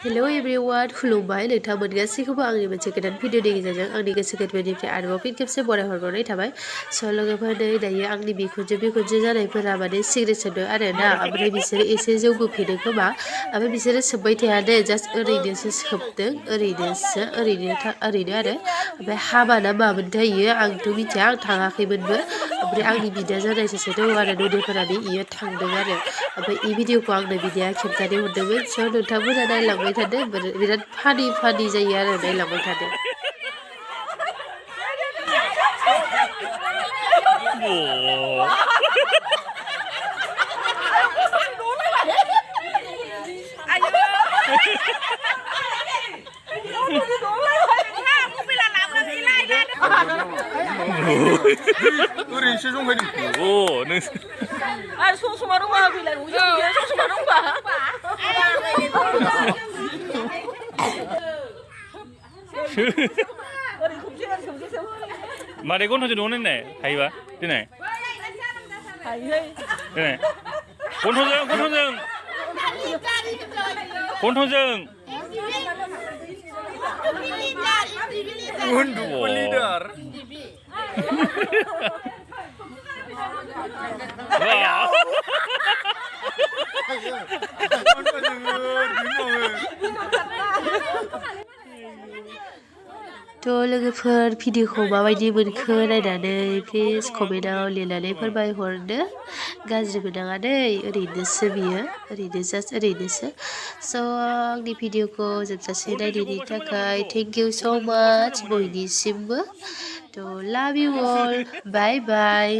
Hello everyone, खुलुमबाय नोंथांमोन गासैखौबो आंनि मोनसे गोदान भिडिअनि गेजेरजों आंनि गोसो गोरबोनिफ्राय आरोबाव फिन खेबसे बरायहरनाय थाबाय। स' लोगोफोर नै दायो आंनि बिखुनजो जानायफोरा माने सिगारेट सोबदों आरो ना, ओमफ्राय बिसोरो एसे जौबोफेदों खोमा, ओमफ्राय बिसोरो सोब्बाय थाया दे, जास्ट ओरैनोसो सोबदों, ओरैनो आरो ओमफ्राय हाबा ना मामोनथाय इयो आंथ' मिथिया, आं थाङाखैमोनबो। ओमफ्राय आंनि बिदा जानाय सासे दङ आरो न'निफोरानो, इयो थांदों आरो ओमफ्राय इ भिडिअखौ आंनो बिदाया खेबनानै हरदोंमोन। स' नोंथांमोना नायलांबाय थादो, बिराद फानि जायो आरो नायलांबाय थादो। ओरैनोसो जंखायदों। आरो ससमा दंबा होफैलाय, ससमा दंबा। मादै गन्थंजों दङ नोंनाय हायोबा दिनै गन्थंजों उन्दुखो लिडार थ' लोगोफोर भिडिअखौ माबायदि मोनखो नायनानै प्लिज कमेन्टआव लिरनानै फोरमायहरदो। गाज्रि मोनाङा दै, ओरैनोसो बियो, ओरैनो जास्ट ओरैनोसो। स' आंनि भिडिअखौ जोबजासे नायनायनि थाखाय थेंक इउ स' माच बयनिसिमबो। थ' लाभ इउ अल, बाय बाय।